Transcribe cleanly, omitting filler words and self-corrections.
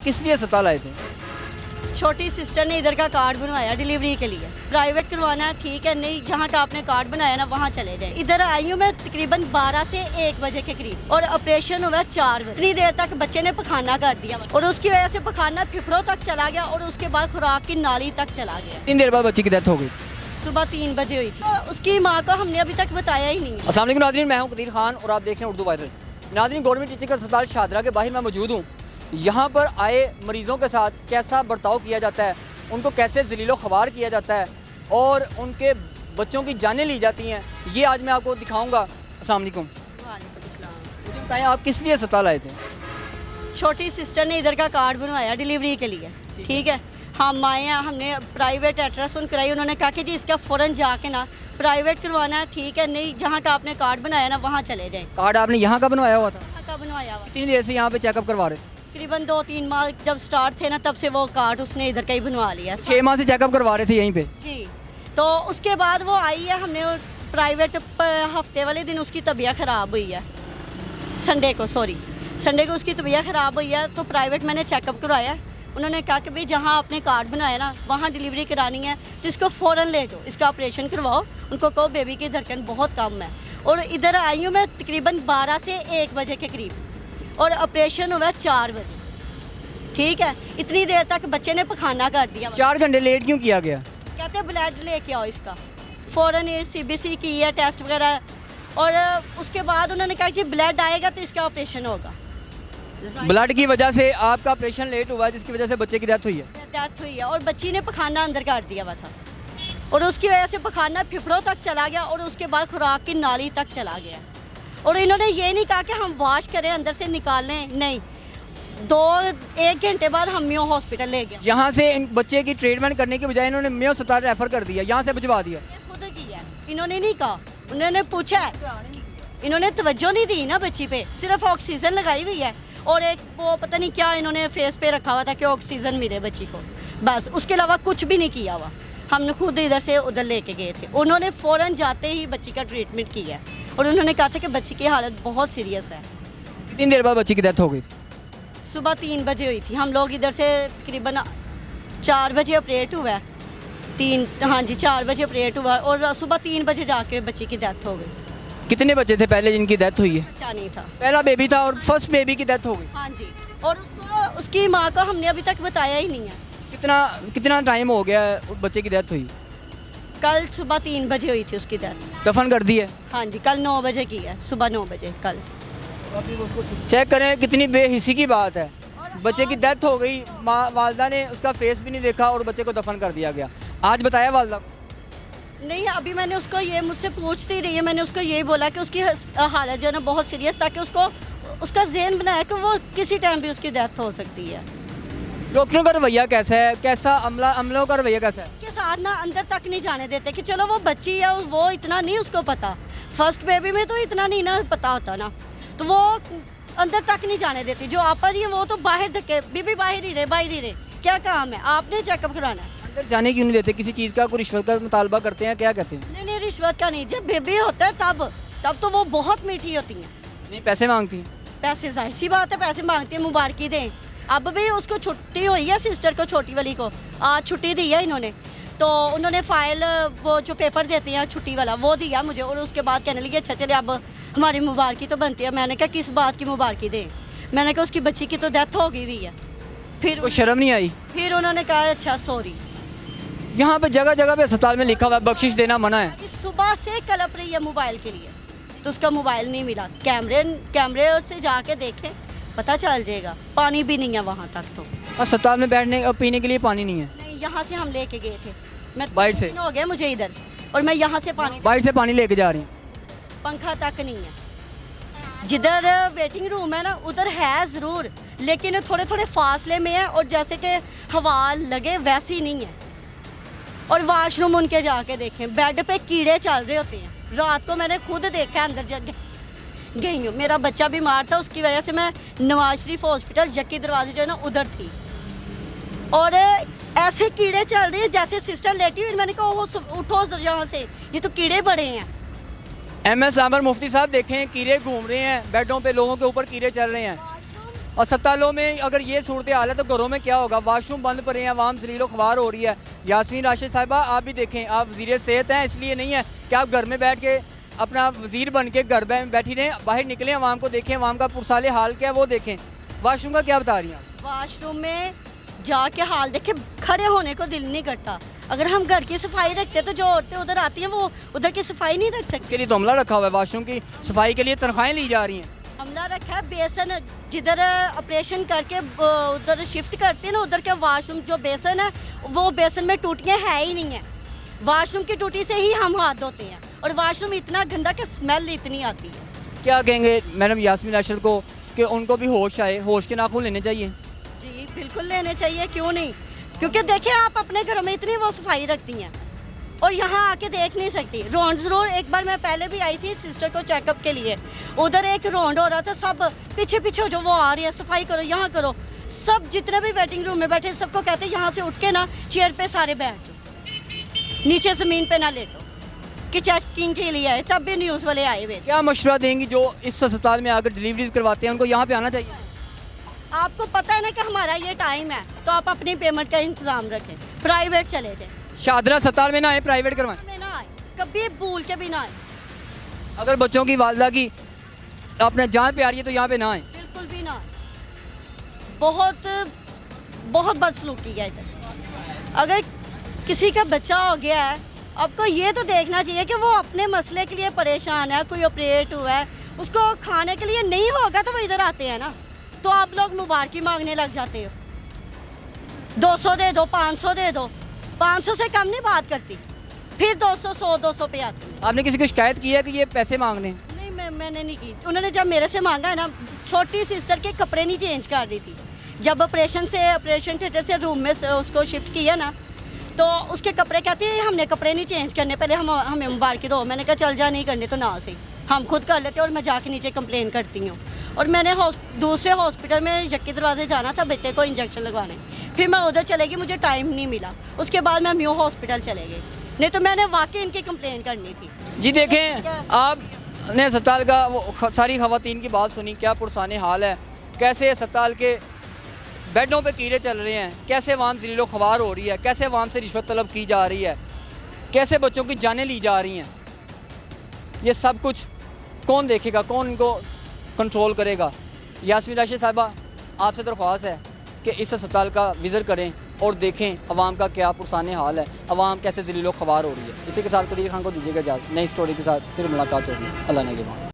किस लिए अस्पताल आए थे? छोटी सिस्टर ने इधर का कार्ड बनवाया डिलीवरी के लिए। प्राइवेट करवाना है ठीक है, नहीं जहाँ का आपने कार्ड बनाया ना वहाँ चले जाए। इधर आई हूँ मैं तकरीबन 12 से 1 बजे के करीब और ऑपरेशन हुआ 4 बजे। इतनी देर तक बच्चे ने पखाना कर दिया और उसकी वजह से पखाना फिफड़ों तक चला गया और उसके बाद खुराक की नाली तक चला गया। 3 देर बाद बच्ची की डेथ हो गई। सुबह 3 बजे हुई थी। तो उसकी माँ को हमने अभी तक बताया ही नहीं है। अस्सलाम वालेकुम नाज़रीन, मैं हूं कदीर खान और आप देख रहे हैं उर्दू वायरल। नाज़रीन, गवर्नमेंट टीचिंग अस्पताल शाहदरा के बाहर मैं मौजूद हूं। यहां पर आए मरीज़ों के साथ कैसा बर्ताव किया जाता है, उनको कैसे जलीलो ख़वार किया जाता है और उनके बच्चों की जानें ली जाती हैं, ये आज मैं आपको दिखाऊँगा। अस्सलाम वालेकुम। मुझे बताएँ, आप किस लिए अस्पताल आए थे? छोटी सिस्टर ने इधर का कार्ड बनवाया डिलीवरी के लिए, ठीक है। हम आए हैं, हमने प्राइवेट अल्ट्रासाउंड कराई। उन्होंने कहा कि जी इसका फ़ौरन जाके ना प्राइवेट करवाना है ठीक है, नहीं जहाँ का आपने कार्ड बनाया ना वहाँ चले जाएँ। कार्ड आपने यहाँ का बनवाया हुआ था? यहाँ का बनवाया हुआ कितनी देर से यहाँ पे चेकअप करवा रहे थे? तकरीबन 2-3 माह जब स्टार्ट थे ना तब से वो कार्ड उसने इधर का ही बनवा लिया। 6 माह से चेकअप करवा रहे थे यहीं पे? जी, तो उसके बाद वो आई है, हमने प्राइवेट हफ्ते वाले दिन उसकी तबीयत ख़राब हुई है। संडे को उसकी तबीयत ख़राब हुई है तो प्राइवेट मैंने चेकअप करवाया। उन्होंने कहा कि भाई जहाँ आपने कार्ड बनाया ना वहाँ डिलीवरी करानी है तो इसको फ़ौरन ले जाओ, इसका ऑपरेशन करवाओ। उनको कहो बेबी की धड़कन बहुत कम है। और इधर आई हूँ मैं तकरीबन 12 से 1 बजे के करीब और ऑपरेशन हुआ 4 बजे, ठीक है। इतनी देर तक बच्चे ने पखाना कर दिया। 4 घंटे लेट क्यों किया गया? कहते ब्लड लेके आओ इसका, फ़ौरन ये CBC की है टेस्ट वगैरह। और उसके बाद उन्होंने कहा कि ब्लड आएगा तो इसका ऑपरेशन होगा। ब्लड की वजह से आपका ऑपरेशन लेट हुआ है, जिसकी वजह से बच्चे की डेथ हुई है। डेथ हुई है और बच्ची ने पखाना अंदर कर दिया हुआ था और उसकी वजह से पखाना फिफड़ों तक चला गया और उसके बाद खुराक की नाली तक चला गया। और इन्होंने ये नहीं कहा कि हम वॉश करें अंदर से निकालें, नहीं, 1 घंटे बाद हम मियो हॉस्पिटल ले गए। यहाँ से इन बच्चे की ट्रीटमेंट करने के बजाय इन्होंने मियो अस्पताल रेफर कर दिया, यहाँ से भिजवा दिया। खुद किया, इन्होंने नहीं कहा, उन्होंने पूछा है, इन्होंने तवज्जो नहीं दी ना बच्ची पे, सिर्फ ऑक्सीजन लगाई हुई है और एक वो पता नहीं क्या इन्होंने फेस पे रखा हुआ था कि ऑक्सीजन मिले बच्ची को, बस उसके अलावा कुछ भी नहीं किया हुआ। हमने खुद इधर से उधर लेके गए थे। उन्होंने फ़ौरन जाते ही बच्ची का ट्रीटमेंट किया और उन्होंने कहा था कि बच्ची की हालत बहुत सीरियस है। कितनी देर बाद बच्ची की डेथ हो गई? सुबह 3 बजे हुई थी। हम लोग इधर से तकरीबन 4 बजे ऑपरेट हुआ है, 4 बजे ऑपरेट हुआ और सुबह 3 बजे जाके बच्ची की डेथ हो गई। कितने बच्चे थे पहले जिनकी डेथ हुई है? बच्चा नहीं था, पहला बेबी था और फर्स्ट बेबी की डेथ हो गई। हाँ जी। और उसकी माँ को हमने अभी तक बताया ही नहीं है। कितना टाइम हो गया है बच्चे की डेथ हुई? कल सुबह 3 बजे हुई थी उसकी डेथ। दफन कर दी है? हाँ जी, कल 9 बजे की है, सुबह 9 बजे कल। चेक करें, कितनी बेहिसी की बात है। बच्चे की डेथ हो गई, वालदा ने उसका फेस भी नहीं देखा और बच्चे को दफन कर दिया गया। आज बताया वालदा? नहीं, अभी मैंने उसको ये मुझसे पूछती रही है, मैंने उसको यही बोला कि उसकी हालत जो है ना बहुत सीरियस, ताकि उसका ज़हन बनाया कि वो किसी टाइम भी उसकी डेथ हो सकती है। डॉक्टरों का रवैया कैसा है, कैसा अमलों का रवैया कैसा है? उसके साथ ना अंदर तक नहीं जाने देते कि चलो वो बच्ची है, वो इतना नहीं उसको पता। फर्स्ट बेबी में तो इतना नहीं ना पता होता ना, तो वो अंदर तक नहीं जाने देती। जो आपा जी है वो तो बाहर धक्के, बीबी बाहर ही रहे, क्या काम है, आपने चेकअप कराना है। अंदर जाने क्यों नहीं देते? किसी चीज़ का कोई रिश्वत का मुतालबा करते हैं, क्या कहते हैं? नहीं, रिश्वत का नहीं, जब बेबी होता है तब तो वो बहुत मीठी होती हैं। नहीं, पैसे मांगती हैं? पैसे जाहिर सी बात है, पैसे मांगती है, मुबारकी दें। अब भी उसको छुट्टी हुई है, सिस्टर को, छोटी वाली को आज छुट्टी दी है इन्होंने। तो उन्होंने फ़ाइल, वो जो पेपर देते हैं छुट्टी वाला, वो दिया मुझे और उसके बाद कहने लगी अच्छा चले अब हमारी मुबारकी तो बनती है। मैंने कहा किस बात की मुबारकी दें? मैंने कहा उसकी बच्ची की तो डेथ हो गई हुई है। फिर कोई शर्म नहीं आई? फिर उन्होंने कहा अच्छा सॉरी। यहाँ पे जगह जगह पे अस्पताल में लिखा हुआ है बख्शिश देना मना है। सुबह से कलप रही है मोबाइल के लिए तो उसका मोबाइल नहीं मिला। कैमरे से जाके देखें, पता चल जाएगा। पानी भी नहीं है वहाँ तक, तो अस्पताल में बैठने और पीने के लिए पानी नहीं है? नहीं, यहाँ से हम लेके गए थे। मैं बाहर से? 3 दिन हो गया मुझे इधर और मैं यहाँ से बाहर से पानी लेके जा रही हूँ। पंखा तक नहीं है। जिधर वेटिंग रूम है ना उधर है ज़रूर, लेकिन थोड़े थोड़े फासले में है और जैसे कि हवा लगे वैसी नहीं है। और वाशरूम उनके जाके देखें, बेड पे कीड़े चल रहे होते हैं। रात को मैंने खुद देखा, अंदर गई हूँ। मेरा बच्चा बीमार था, उसकी वजह से मैं नवाज शरीफ हॉस्पिटल जक्की दरवाजे जो है ना उधर थी और ऐसे कीड़े चल रहे हैं जैसे सिस्टर लेटी हुई। मैंने कहा वो उठो यहाँ से, ये तो कीड़े बड़े हैं। MS आमर मुफ्ती साहब देखें, कीड़े घूम रहे हैं बेडों पे, लोगों के ऊपर कीड़े चल रहे हैं। अस्पतालों में अगर ये सूरत हाल है तो घरों में क्या होगा? वाशरूम बंद पड़े हैं, आवाम जलीलो ख्वार हो रही है। यास्मीन राशिद साहिबा, आप भी देखें, आप वज़ीर सेहत हैं, इसलिए नहीं है कि आप घर में बैठ के अपना वज़ीर बन के घर में बैठी रहें। बाहर निकलें, आवाम को देखें, आवाम का पुरसाले हाल क्या है वो देखें। वाशरूम का क्या बता रही हैं? वाशरूम में जाके हाल देखे, खड़े होने को दिल नहीं करता। अगर हम घर की सफाई रखते तो जो औरतें उधर आती हैं वो उधर की सफाई नहीं रख सकती। इसके लिए तो हमला रखा हुआ है, वाशरूम की सफाई के लिए तनख्वाहें ली जा रही हैं। हमला रखा है, बेसन जिधर ऑपरेशन करके उधर शिफ्ट करते हैं ना, उधर के वाशरूम जो बेसन है वो बेसन में टूटियाँ है ही नहीं है। वाशरूम की टूटी से ही हम हाथ धोते हैं और वाशरूम इतना गंदा कि स्मेल इतनी आती है। क्या कहेंगे मैडम यास्मीन राशिद को कि उनको भी होश आए, होश के नाखून लेने चाहिए? जी बिल्कुल लेने चाहिए, क्यों नहीं? क्योंकि देखिए आप अपने घरों में इतनी वो सफाई रखती हैं और यहाँ आके देख नहीं सकती। रोड ज़रूर, एक बार मैं पहले भी आई थी सिस्टर को चेकअप के लिए, उधर एक रोड हो रहा था, सब पीछे पीछे जो वो आ रही है, सफाई करो, यहाँ करो। सब जितने भी वेटिंग रूम में बैठे सबको कहते हैं यहाँ से उठ के ना चेयर पे सारे बैठ जाओ, नीचे ज़मीन पे ना लेटो, कि चेकिंग के लिए आए। तब भी न्यूज़ वाले आए हुए। क्या मशवरा देंगी जो इस अस्पताल में आकर डिलीवरीज करवाते हैं, उनको यहाँ पे आना चाहिए? आपको पता है ना कि हमारा ये टाइम है, तो आप अपनी पेमेंट का इंतज़ाम रखें, प्राइवेट चले जाए। शादरा अस्पताल में ना आए, प्राइवेट करवाएं। में ना आए, कभी भूल के भी ना आए, अगर बच्चों की वालदा की अपने जान पे आ रही है तो यहाँ पे ना आए। बिल्कुल भी ना आए। बहुत बहुत बदसलूकी है इधर। अगर किसी का बच्चा हो गया है, आपको ये तो देखना चाहिए कि वो अपने मसले के लिए परेशान है, कोई ऑपरेट हुआ है, उसको खाने के लिए नहीं होगा तो वो इधर आते हैं ना, तो आप लोग मुबारकी मांगने लग जाते हो। 200 दे दो, 500 दे दो, 500 से कम नहीं बात करती, फिर 200, 100, 200 पे आती है। आपने किसी को शिकायत की है कि ये पैसे मांगने? नहीं, मैंने नहीं की। उन्होंने जब मेरे से मांगा है ना, छोटी सिस्टर के कपड़े नहीं चेंज कर रही थी, जब ऑपरेशन थिएटर से रूम में उसको शिफ्ट किया ना, तो उसके कपड़े कहती है हमने कपड़े नहीं चेंज करने, पहले हमें मुबारकी दो। मैंने कहा चल जा, नहीं करने तो ना से, हम खुद कर लेते और मैं जाके नीचे कंप्लेन करती हूँ। और मैंने दूसरे हॉस्पिटल में यक्की दरवाजे जाना था बेटे को इंजेक्शन लगवाने, फिर मैं उधर चले गई, मुझे टाइम नहीं मिला। उसके बाद मैं म्यू हॉस्पिटल चले गई, नहीं तो मैंने वाकई इनकी कंप्लेन करनी थी। जी देखें, आपने अस्पताल का वो सारी खवातीन की बात सुनी, क्या पुरसाने हाल है, कैसे अस्पताल के बेडों पे कीड़े चल रहे हैं, कैसे अवाम ज़लीलो ख्वार हो रही है, कैसे अवाम से रिश्वत तलब की जा रही है, कैसे बच्चों की जानें ली जा रही हैं। ये सब कुछ कौन देखेगा, कौन इनको कंट्रोल करेगा? यास्मीन राशिद साहिबा, आपसे दरख्वास्त है कि इस अस्पताल का विज़िट करें और देखें अवाम का क्या पुरसाने हाल है, अवाम कैसे ज़लीलो ख्वार हो रही है। इसी के साथ कदीर खान को दीजिएगा इजाज़त। नई स्टोरी के साथ फिर मुलाकात होगी। अल्लाह ने के बाद।